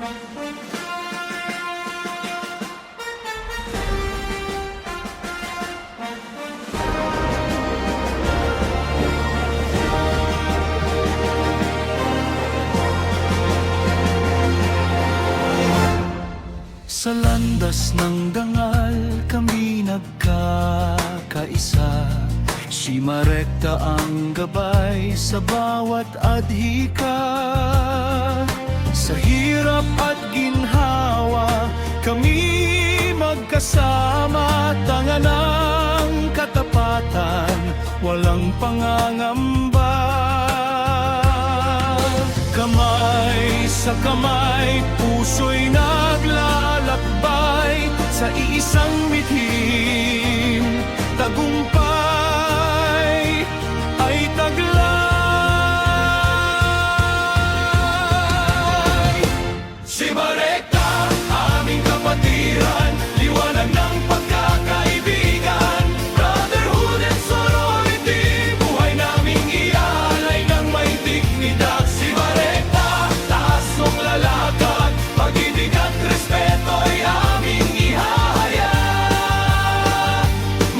Sa landas ng dangal kami nagkakaisa. Si Marekta ang gabay sa bawat adhika. Sa hirap at ginhawa kami magkasama. Tanga ng katapatan, walang pangangamba. Kamay sa kamay, puso'y naglalakbay sa iisang bituin. Tagumpay ay taglay. Si Marekta, aming kapatiran, liwanag ng pagkakaibigan, brotherhood and sorority, buhay naming ialay ng may dignidad. Si Marekta, taas ng lalakad, pag-ibig at respeto'y aming ihahaya.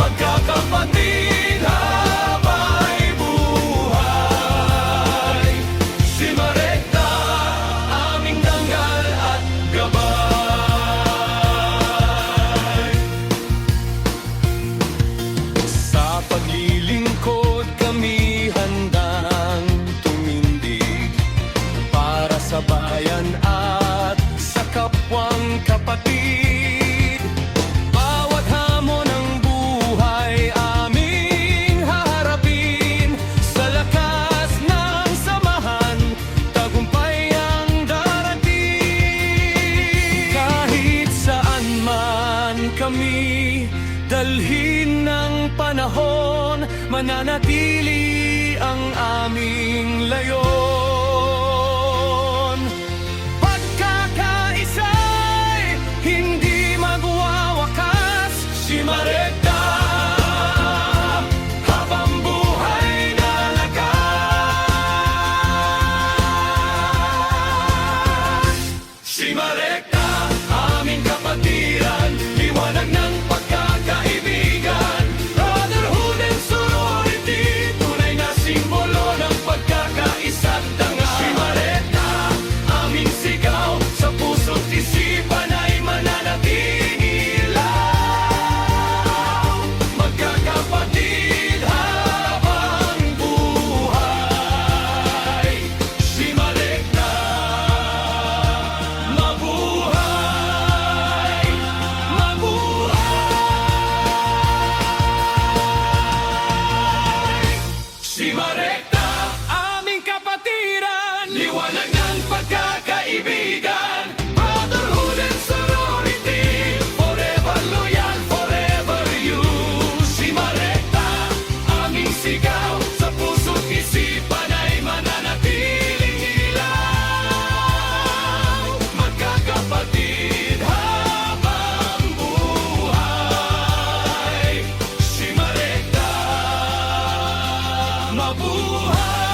Magkakapatid habang buhay. Si Marekta, aming dangal at gabay. Sa paglilingkod kami handang tumindig para sa bayan at sa kapwang kapatid. Bawat hamon ng buhay aming haharapin. Sa lakas ng samahan, tagumpay ang darating. Kahit saan man kami dalhin ng panahon, mananatili ang aming layon. Pagkakaisa'y hindi magwawakas. Si Marekta, habang buhay lalakas. Si Marekta, aming kapatiran, liwanag ng pagkakaibigan, brotherhood and sorority, tunay na simbolo ng pagkakaisa't dangal. Si Marekta, aming sigaw, sa puso't isipan ay mananatiling ilaw. Magkakapatid habang buhay. Si Marekta, mabuhay, mabuhay. Si Marekta, aming kapatiran, liwanag ng pagkakaibigan, brotherhood and sorority, forever loyal, forever you. Si Marekta, aming sigaw, sa puso't isipan ay mananatiling ilaw. Magkakapatid habang buhay. Si Marekta, mabuhay.